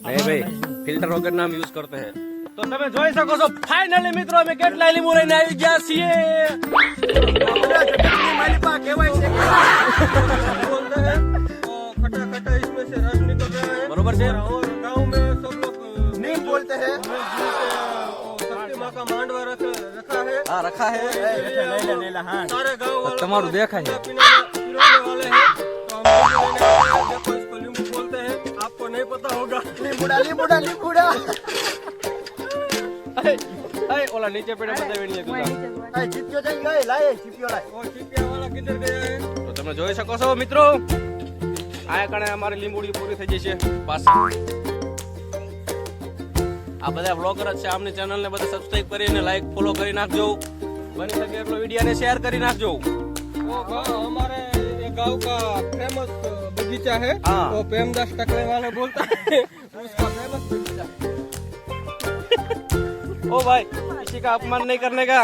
नहीं भाई फिल्टर वगैरह नाम यूज करते हैं तो તમે જોઈ શકો છો ફાઇનલી મિત્રો અમે કેટલા લીંબુ લઈને આવી ગયા છીએ मालिपा केवाई से बोलते हैं खट्टा खट्टा इसमें से रस निकल रहा है बरोबर છે और गांव में सब लोग नीम बोलते हैं शक्ति माँ का मांडवा रखा है હા રખા હે सारे गांव वाले તમારું દેખાય છે पिरोने वाले हैं तो हम देखो इसको नींबू बोलते हैं आपको नहीं पता होगा नींबूड़ा नींबूड़ा नींबूड़ा અરે ઓલા નીચે પડે બતાવી નહીં તું चिपियो जाए गए लाए चिपियो लाए वो चिपिया वाला किधर गया है તો તમે જોઈ શકો છો મિત્રો આ કણે અમારી લીંબુડી પૂરી થઈ જશે પાછા આ બધા વ્લોગર જ છે આમની ચેનલને બધા સબસ્ક્રાઇબ કરીને લાઈક ફોલો કરી નાખજો બની શકે એટલો વિડિયોને શેર કરી નાખજો वो गाँव हमारे ये गांव का फेमस बगीचा है हाँ। वो प्रेमदास टकले वाले बोलता है उसका फेमस बगीचा है ओ भाई किसी का अपमान नहीं करने का